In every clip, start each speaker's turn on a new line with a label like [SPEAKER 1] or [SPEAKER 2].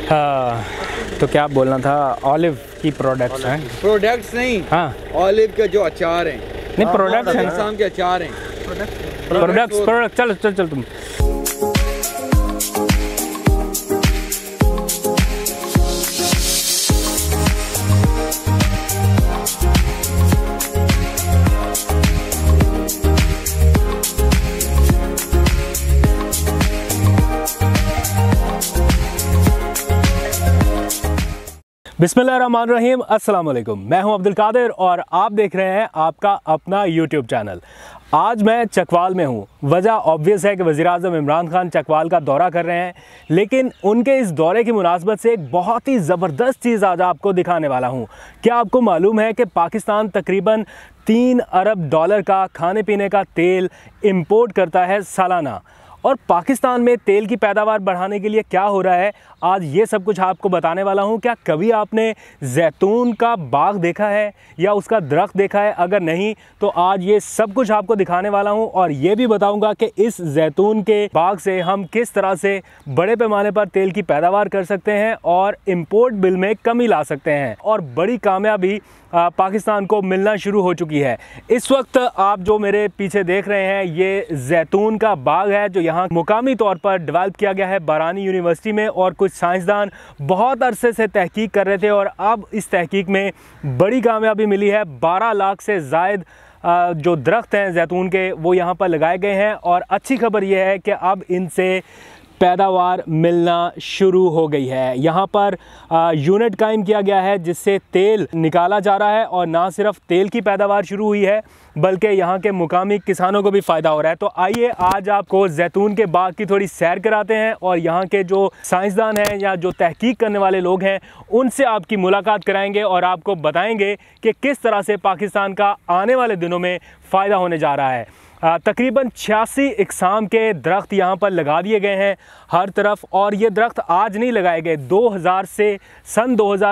[SPEAKER 1] हाँ, तो क्या बोलना था, ऑलिव की प्रोडक्ट्स हैं।
[SPEAKER 2] प्रोडक्ट्स नहीं, हाँ, ऑलिव के जो अचार हैं।
[SPEAKER 1] नहीं, प्रोडक्ट्स हैं,
[SPEAKER 2] शाम के अचार हैं।
[SPEAKER 1] प्रोडक्ट्स। चल तुम। बिस्मिल्लाहिर्रहमानिर्रहीम, अस्सलाम वालेकुम। मैं हूं अब्दुल कादिर और आप देख रहे हैं आपका अपना यूट्यूब चैनल। आज मैं चकवाल में हूं। वजह ऑब्वियस है कि वज़ीर-ए-आज़म इमरान खान चकवाल का दौरा कर रहे हैं, लेकिन उनके इस दौरे की मुनासबत से एक बहुत ही ज़बरदस्त चीज़ आज आपको दिखाने वाला हूं। क्या आपको मालूम है कि पाकिस्तान तकरीबन 3 अरब डॉलर का खाने पीने का तेल इंपोर्ट करता है सालाना, और पाकिस्तान में तेल की पैदावार बढ़ाने के लिए क्या हो रहा है, आज ये सब कुछ आपको बताने वाला हूँ। क्या कभी आपने जैतून का बाग देखा है या उसका दरख्त देखा है? अगर नहीं तो आज ये सब कुछ आपको दिखाने वाला हूँ, और ये भी बताऊँगा कि इस जैतून के बाग से हम किस तरह से बड़े पैमाने पर तेल की पैदावार कर सकते हैं और इम्पोर्ट बिल में कमी ला सकते हैं, और बड़ी कामयाबी पाकिस्तान को मिलना शुरू हो चुकी है। इस वक्त आप जो मेरे पीछे देख रहे हैं, ये जैतून का बाग है जो यहाँ मुकामी तौर पर डेवलप किया गया है बारानी यूनिवर्सिटी में, और कुछ साइंसदान बहुत अरसे से तहकीक कर रहे थे और अब इस तहकीक में बड़ी कामयाबी मिली है। 12 लाख से ज़ायद जो दरख्त हैं जैतून के वो यहाँ पर लगाए गए हैं, और अच्छी खबर यह है कि अब इनसे पैदावार मिलना शुरू हो गई है। यहाँ पर यूनिट कायम किया गया है जिससे तेल निकाला जा रहा है, और ना सिर्फ तेल की पैदावार शुरू हुई है बल्कि यहाँ के मुकामी किसानों को भी फ़ायदा हो रहा है। तो आइए आज आपको जैतून के बाग की थोड़ी सैर कराते हैं, और यहाँ के जो साइंसदान हैं या जो तहकीक करने वाले लोग हैं उनसे आपकी मुलाकात कराएंगे और आपको बताएंगे कि किस तरह से पाकिस्तान का आने वाले दिनों में फ़ायदा होने जा रहा है। तकरीबन 86 इकसाम के दरख्त यहाँ पर लगा दिए गए हैं हर तरफ, और ये दरख्त आज नहीं लगाए गए। 2000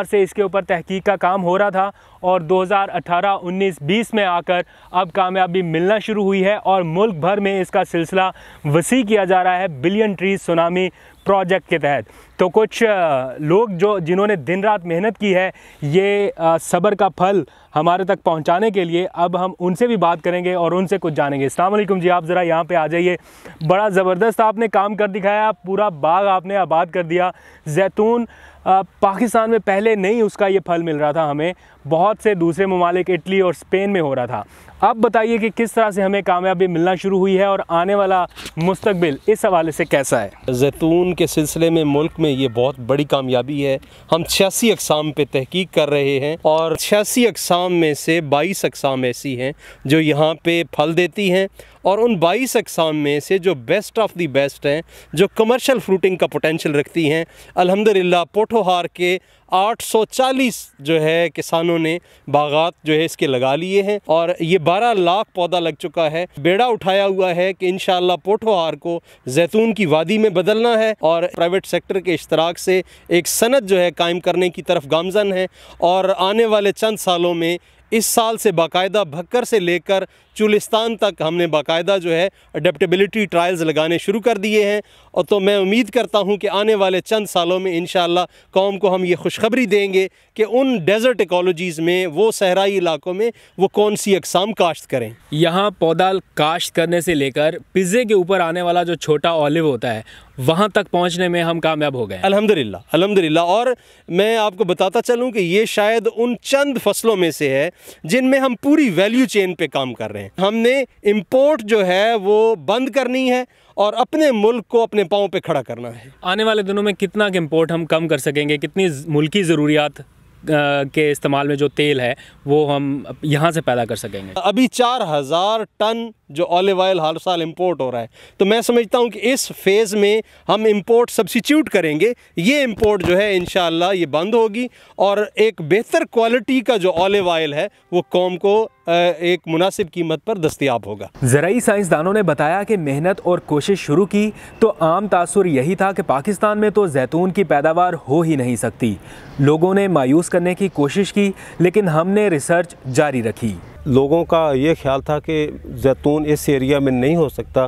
[SPEAKER 1] से इसके ऊपर तहकीक का काम हो रहा था, और 2018, 19, 20 में आकर अब कामयाबी मिलना शुरू हुई है, और मुल्क भर में इसका सिलसिला वसी किया जा रहा है बिलियन ट्री सुनामी प्रोजेक्ट के तहत। तो कुछ लोग जिन्होंने दिन रात मेहनत की है ये सब्र का फल हमारे तक पहुंचाने के लिए, अब हम उनसे भी बात करेंगे और उनसे कुछ जानेंगे। अस्सलाम वालेकुम जी, आप ज़रा यहाँ पे आ जाइए। बड़ा ज़बरदस्त आपने काम कर दिखाया, पूरा बाग आपने आबाद कर दिया। जैतून पाकिस्तान में पहले नहीं उसका ये फल मिल रहा था, हमें बहुत से दूसरे ममालिक इटली और स्पेन में हो रहा था। अब बताइए कि किस तरह से हमें कामयाबी मिलना शुरू हुई है और आने वाला मुस्तकबिल इस हवाले से कैसा है?
[SPEAKER 3] जैतून के सिलसिले में मुल्क में ये बहुत बड़ी कामयाबी है। हम 86 अक़साम पे तहकीक कर रहे हैं, और 86 अक़साम में से 22 अक़साम ऐसी हैं जो यहाँ पे फल देती हैं, और उन 22 अक़साम में से जो बेस्ट ऑफ दी बेस्ट हैं, जो कमर्शियल फ्रूटिंग का पोटेंशियल रखती हैं, अल्हम्दुलिल्लाह पोठोहार के 840 जो है किसानों ने बागात जो है इसके लगा लिए हैं, और ये 12 लाख पौधा लग चुका है। बेड़ा उठाया हुआ है कि इंशाअल्लाह पोठोहार को जैतून की वादी में बदलना है, और प्राइवेट सेक्टर के इश्तराक से एक सनत जो है कायम करने की तरफ गामज़न है, और आने वाले चंद सालों में इस साल से बाकायदा भक्कर से लेकर चुलिस्तान तक हमने बाकायदा जो है अडेप्टेबिलिटी ट्रायल्स लगाने शुरू कर दिए हैं। और तो मैं उम्मीद करता हूं कि आने वाले चंद सालों में इंशाअल्लाह कौम को हम ये खुशखबरी देंगे कि उन डेज़र्ट इकोलॉजीज़ में, वो सहराई इलाकों में वो कौन सी अक़साम काश्त करें।
[SPEAKER 1] यहाँ पौधा काश्त करने से लेकर पिज़्ज़े के ऊपर आने वाला जो छोटा ऑलिव होता है वहाँ तक पहुँचने में हम कामयाब हो गए
[SPEAKER 3] अल्हम्दुलिल्लाह, अल्हम्दुलिल्लाह। और मैं आपको बताता चलूँ कि ये शायद उन चंद फसलों में से है जिनमें हम पूरी वैल्यू चेन पे काम कर रहे हैं। हमने इंपोर्ट जो है वो बंद करनी है और अपने मुल्क को अपने पाँव पे खड़ा करना है।
[SPEAKER 1] आने वाले दिनों में कितना इंपोर्ट हम कम कर सकेंगे? कितनी मुल्की ज़रूरियात के इस्तेमाल में जो तेल है वो हम यहाँ से पैदा कर सकेंगे?
[SPEAKER 3] अभी 4000 टन जो ऑलिव ऑयल हर साल इंपोर्ट हो रहा है, तो मैं समझता हूँ कि इस फेज़ में हम इंपोर्ट सब्सिट्यूट करेंगे। ये इंपोर्ट जो है इंशाअल्लाह ये बंद होगी, और एक बेहतर क्वालिटी का जो ऑलिव ऑयल है वो कौम को एक मुनासिब कीमत पर दस्तयाब होगा।
[SPEAKER 1] ज़राई साइंसदानों ने बताया कि मेहनत और कोशिश शुरू की तो आम तासुर यही था कि पाकिस्तान में तो जैतून की पैदावार हो ही नहीं सकती। लोगों ने मायूस करने की कोशिश की, लेकिन हमने रिसर्च जारी रखी।
[SPEAKER 4] लोगों का ये ख्याल था कि जैतून इस एरिया में नहीं हो सकता।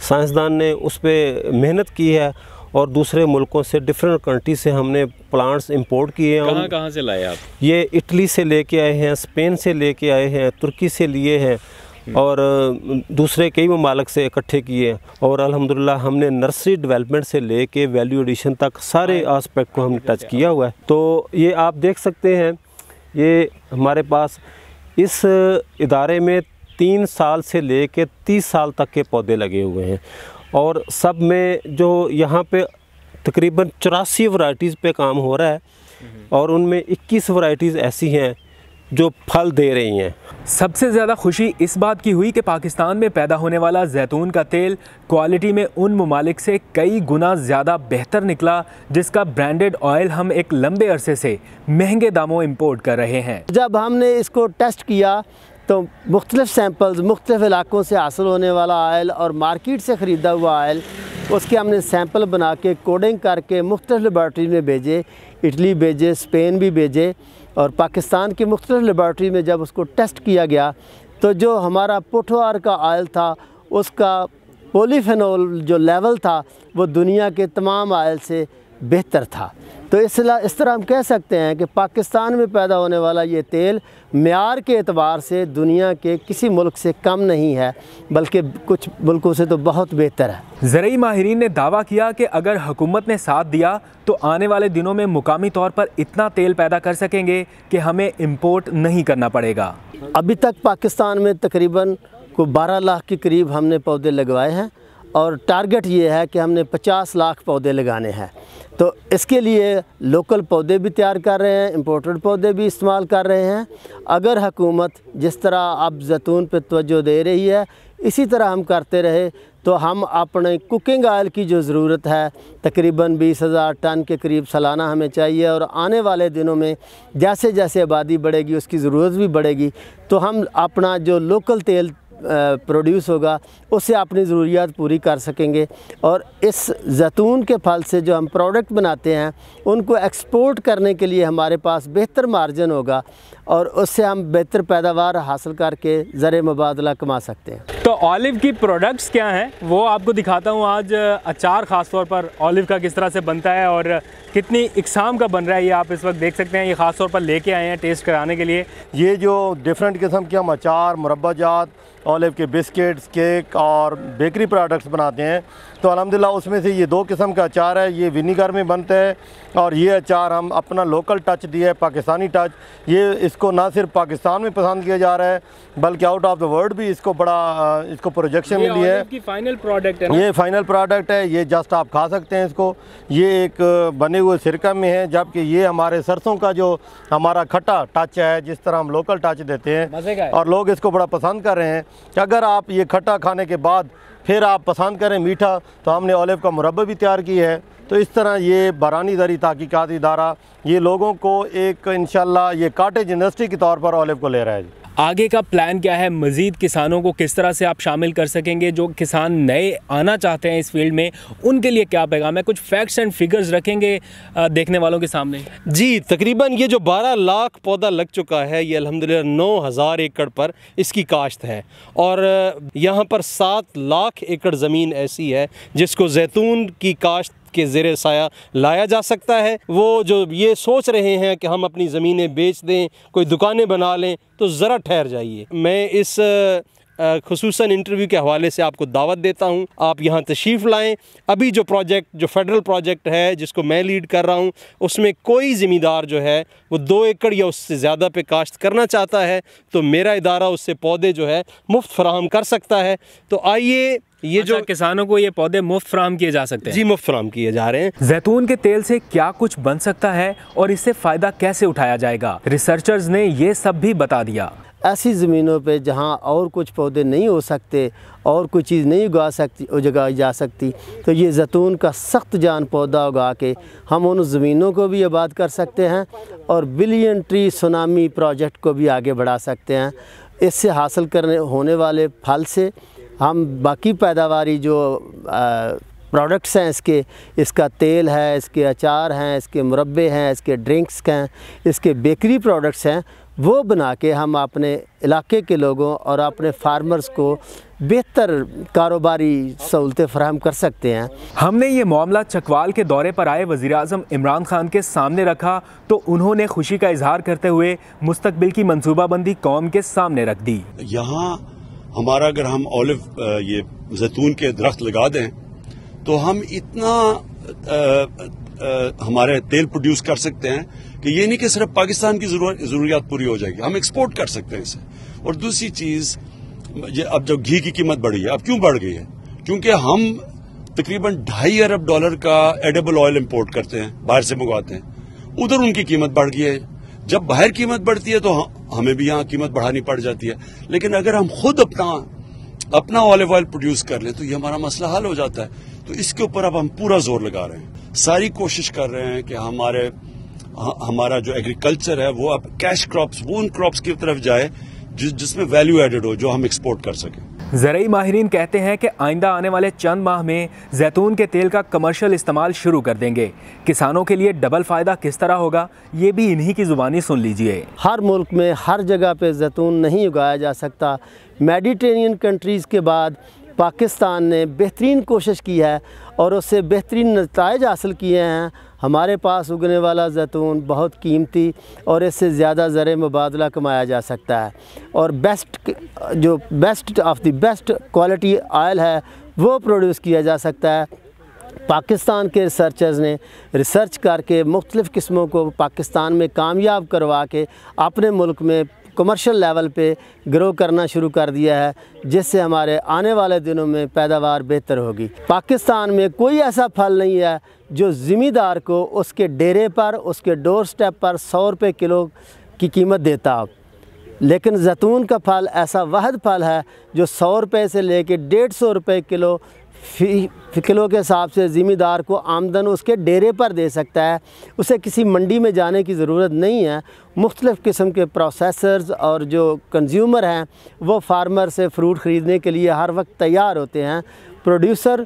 [SPEAKER 4] साइंसदान ने उस पर मेहनत की है और दूसरे मुल्कों से, डिफरेंट कंट्री से हमने प्लांट्स इंपोर्ट किए हैं।
[SPEAKER 3] कहाँ से लाए आप?
[SPEAKER 4] ये इटली से लेके आए हैं, स्पेन से लेके आए हैं, तुर्की से लिए हैं और दूसरे कई ममालिक से इकट्ठे किए। और अल्हम्दुलिल्लाह हमने नर्सरी डेवलपमेंट से लेके वैल्यू एडिशन तक सारे आस्पेक्ट को हमने टच किया हुआ है। तो ये आप देख सकते हैं, ये हमारे पास इस इदारे में 3 साल से लेके 30 साल तक के पौधे लगे हुए हैं और सब में जो यहाँ पे तकरीबन 84 वैरायटीज़ पे काम हो रहा है और उनमें 21 वैरायटीज़ ऐसी हैं जो फल दे रही हैं।
[SPEAKER 1] सबसे ज़्यादा खुशी इस बात की हुई कि पाकिस्तान में पैदा होने वाला जैतून का तेल क्वालिटी में उन ममालिक से कई गुना ज़्यादा बेहतर निकला, जिसका ब्रांडेड ऑयल हम एक लंबे अरसे से महंगे दामों इंपोर्ट कर रहे हैं।
[SPEAKER 5] जब हमने इसको टेस्ट किया तो मुख्तलिफ़ सैंपल्स, मुख्तलिफ़ इलाकों से हासिल होने वाला ऑयल और मार्केट से ख़रीदा हुआ ऑयल, उसके हमने सैंपल बना के कोडिंग करके मुख्तलिफ़ लेबॉर्ट्री में भेजे, इटली भेजे, स्पेन भी भेजे और पाकिस्तान की मुख्तलिफ़ लेबॉर्ट्री में जब उसको टेस्ट किया गया तो जो हमारा पुठवार का ऑयल था उसका पॉलीफेनॉल जो लेवल था वो दुनिया के तमाम ऑयल से बेहतर था। तो इस तरह हम कह सकते हैं कि पाकिस्तान में पैदा होने वाला ये तेल म्यार के एतबार से दुनिया के किसी मुल्क से कम नहीं है, बल्कि कुछ मुल्कों से तो बहुत बेहतर है।
[SPEAKER 1] ज़रूरी माहिरीन ने दावा किया कि अगर हुकूमत ने साथ दिया तो आने वाले दिनों में मुकामी तौर पर इतना तेल पैदा कर सकेंगे कि हमें इम्पोर्ट नहीं करना पड़ेगा।
[SPEAKER 5] अभी तक पाकिस्तान में तकरीबन 12 लाख के करीब हमने पौधे लगवाए हैं और टारगेट ये है कि हमने 50 लाख पौधे लगाने हैं। तो इसके लिए लोकल पौधे भी तैयार कर रहे हैं, इंपोर्टेड पौधे भी इस्तेमाल कर रहे हैं। अगर हुकूमत जिस तरह अब जैतून पे तवज्जो दे रही है इसी तरह हम करते रहे तो हम अपने कुकिंग ऑयल की जो ज़रूरत है तकरीबन 20,000 टन के करीब सालाना हमें चाहिए और आने वाले दिनों में जैसे जैसे आबादी बढ़ेगी उसकी ज़रूरत भी बढ़ेगी तो हम अपना जो लोकल तेल प्रोड्यूस होगा उससे अपनी ज़रूरियात पूरी कर सकेंगे। और इस जैतून के फल से जो हम प्रोडक्ट बनाते हैं उनको एक्सपोर्ट करने के लिए हमारे पास बेहतर मार्जिन होगा और उससे हम बेहतर पैदावार हासिल करके ज़र मुबादला कमा सकते हैं।
[SPEAKER 1] तो ऑलिव की प्रोडक्ट्स क्या हैं वो आपको दिखाता हूँ आज। अचार ख़ास तौर पर ऑलिव का किस तरह से बनता है और कितनी इकसाम का बन रहा है ये आप इस वक्त देख सकते हैं। ये ख़ास तौर पर लेके आए हैं टेस्ट कराने के लिए।
[SPEAKER 6] ये जो डिफरेंट किस्म के हम अचार, मुरब्बाजात, ऑलिव के बिस्किट्स, केक और बेकरी प्रोडक्ट्स बनाते हैं। तो अल्हम्दुलिल्लाह उसमें से ये 2 किस्म का अचार है। ये विनीगर में बनता है और ये अचार हम अपना लोकल टच दिया है, पाकिस्तानी टच। ये इसको ना सिर्फ पाकिस्तान में पसंद किया जा रहा है बल्कि आउट ऑफ द वर्ल्ड भी इसको बड़ा इसको प्रोजेक्शन मिली है।
[SPEAKER 1] ये फाइनल प्रोडक्ट है ना?
[SPEAKER 6] ये फाइनल प्रोडक्ट है। ये जस्ट आप खा सकते हैं इसको। ये एक बने हुए सिरका में है, जबकि ये हमारे सरसों का जो हमारा खट्टा टच है, जिस तरह हम लोकल टच देते हैं और लोग इसको बड़ा पसंद कर रहे हैं। कि अगर आप ये खट्टा खाने के बाद फिर आप पसंद करें मीठा तो हमने ऑलिव का मुरब्बा भी तैयार की है। तो इस तरह ये बरानी दरी तहकीकात इदारा ये लोगों को एक इंशाल्लाह ये काटेज इंडस्ट्री के तौर पर ऑलिव को ले रहा है।
[SPEAKER 1] आगे का प्लान क्या है? मज़ीद किसानों को किस तरह से आप शामिल कर सकेंगे? जो किसान नए आना चाहते हैं इस फील्ड में उनके लिए क्या पैगाम है? कुछ फैक्ट्स एंड फिगर्स रखेंगे देखने वालों के सामने?
[SPEAKER 3] जी, तकरीबन ये जो 12 लाख पौधा लग चुका है ये अल्हम्दुलिल्लाह 9,000 एकड़ पर इसकी काश्त है और यहाँ पर 7 लाख एकड़ ज़मीन ऐसी है जिसको जैतून की काश्त के ज़ेरे साया लाया जा सकता है। वो जो ये सोच रहे हैं कि हम अपनी ज़मीनें बेच दें, कोई दुकानें बना लें, तो ज़रा ठहर जाइए। मैं इस खुसूसन इंटरव्यू के हवाले से आपको दावत देता हूं, आप यहां तशरीफ़ लाएं। अभी जो प्रोजेक्ट जो फेडरल प्रोजेक्ट है जिसको मैं लीड कर रहा हूं उसमें कोई ज़मींदार जो है वो 2 एकड़ या उससे ज़्यादा पे काश्त करना चाहता है तो मेरा इदारा उससे पौधे जो है मुफ्त फराहम कर सकता है। तो आइए ये जो
[SPEAKER 1] किसानों को ये पौधे मुफ्त फराहम किए जा सकते हैं?
[SPEAKER 3] जी, मुफ्त फराहम किए जा रहे हैं।
[SPEAKER 1] जैतून के तेल से क्या कुछ बन सकता है और इससे फ़ायदा कैसे उठाया जाएगा, रिसर्चर्स ने ये सब भी बता दिया।
[SPEAKER 5] ऐसी ज़मीनों पे जहाँ और कुछ पौधे नहीं हो सकते और कोई चीज़ नहीं उगाई जा सकती तो ये जैतून का सख्त जान पौधा उगा के हम उन ज़मीनों को भी आबाद कर सकते हैं और बिलियन ट्री सुनामी प्रोजेक्ट को भी आगे बढ़ा सकते हैं। इससे हासिल करने होने वाले फल से हम बाकी पैदावारी जो प्रोडक्ट्स हैं इसका तेल है, इसके अचार हैं, इसके मुरब्बे हैं, इसके ड्रिंक्स हैं, इसके बेकरी प्रोडक्ट्स हैं, वो बना के हम अपने इलाके के लोगों और अपने फार्मर्स को बेहतर कारोबारी सहूलतें फराहम कर सकते हैं।
[SPEAKER 1] हमने ये मामला चकवाल के दौरे पर आए वज़ीर-ए-आज़म इमरान खान के सामने रखा तो उन्होंने खुशी का इजहार करते हुए मुस्तकबिल की मंसूबाबंदी कौम के सामने रख दी।
[SPEAKER 7] यहाँ हमारा अगर हम ऑलिव ये जैतून के दरख्त लगा दें तो हम इतना हमारे तेल प्रोड्यूस कर सकते हैं कि ये नहीं कि सिर्फ पाकिस्तान की जरूरियात पूरी हो जाएगी, हम एक्सपोर्ट कर सकते हैं इसे। और दूसरी चीज, अब जब घी की कीमत बढ़ी है, अब क्यों बढ़ गई है? क्योंकि हम तकरीबन $2.5 अरब का एडिबल ऑयल इंपोर्ट करते हैं, बाहर से मंगवाते हैं, उधर उनकी कीमत बढ़ गई है। जब बाहर कीमत बढ़ती है तो हमें भी यहाँ कीमत बढ़ानी पड़ जाती है। लेकिन अगर हम खुद अपना ऑलिव ऑयल प्रोड्यूस कर ले तो ये हमारा मसला हल हो जाता है। तो इसके ऊपर अब हम पूरा जोर लगा रहे हैं, सारी कोशिश कर रहे हैं कि हमारा जो एग्रीकल्चर है वो अब कैश क्रॉप्स, वो उन क्रॉप्स की तरफ जाए जिसमें वैल्यू एडेड हो, जो हम एक्सपोर्ट कर सकें।
[SPEAKER 1] ज़राई माहिरीन कहते हैं कि आइंदा आने वाले चंद माह में जैतून के तेल का कमर्शियल इस्तेमाल शुरू कर देंगे। किसानों के लिए डबल फ़ायदा किस तरह होगा, ये भी इन्हीं की ज़ुबानी सुन लीजिए।
[SPEAKER 5] हर मुल्क में हर जगह पे जैतून नहीं उगाया जा सकता। मेडिटेरेनियन कंट्रीज़ के बाद पाकिस्तान ने बेहतरीन कोशिश की है और उससे बेहतरीन नताइज हासिल किए हैं। हमारे पास उगने वाला जैतून बहुत कीमती और इससे ज़्यादा ज़र मुबादला कमाया जा सकता है और best of the best quality oil है वो प्रोड्यूस किया जा सकता है। पाकिस्तान के रिसर्चर्स ने रिसर्च करके मुख्तलिफ़ किस्मों को पाकिस्तान में कामयाब करवा के अपने मुल्क में कमर्शियल लेवल पे ग्रो करना शुरू कर दिया है, जिससे हमारे आने वाले दिनों में पैदावार बेहतर होगी। पाकिस्तान में कोई ऐसा फल नहीं है जो ज़िमींदार को उसके डेरे पर, उसके डोर स्टेप पर 100 रुपये किलो की कीमत देता हो, लेकिन जैतून का फल ऐसा वाहिद फल है जो 100 रुपये से लेके 150 रुपये किलो किलो के हिसाब से ज़िमींदार को आमदन उसके डेरे पर दे सकता है। उसे किसी मंडी में जाने की ज़रूरत नहीं है। मुख्तलिफ़ किस्म के प्रोसेसर्स और जो कंज्यूमर हैं वो फार्मर से फ्रूट ख़रीदने के लिए हर वक्त तैयार होते हैं। प्रोड्यूसर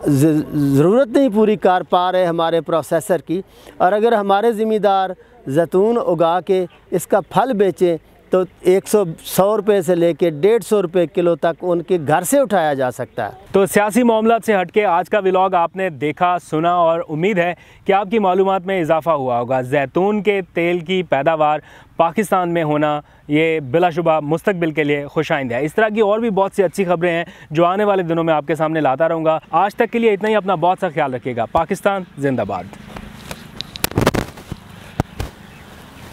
[SPEAKER 5] ज़रूरत नहीं पूरी कर पा रहे हमारे प्रोसेसर की, और अगर हमारे ज़िमींदार जैतून उगा के इसका फल बेचें तो 100 रुपये से लेके 150 रुपये किलो तक उनके घर से उठाया जा सकता है।
[SPEAKER 1] तो सियासी मामला से हटके आज का व्लॉग आपने देखा, सुना और उम्मीद है कि आपकी मालूमात में इजाफा हुआ होगा। जैतून के तेल की पैदावार पाकिस्तान में होना ये बिलाशुबा मुस्तकबिल के लिए खुशाइंद है। इस तरह की और भी बहुत सी अच्छी खबरें हैं जो आने वाले दिनों में आपके सामने लाता रहूँगा। आज तक के लिए इतना ही। अपना बहुत सा ख्याल रखिएगा। पाकिस्तान जिंदाबाद।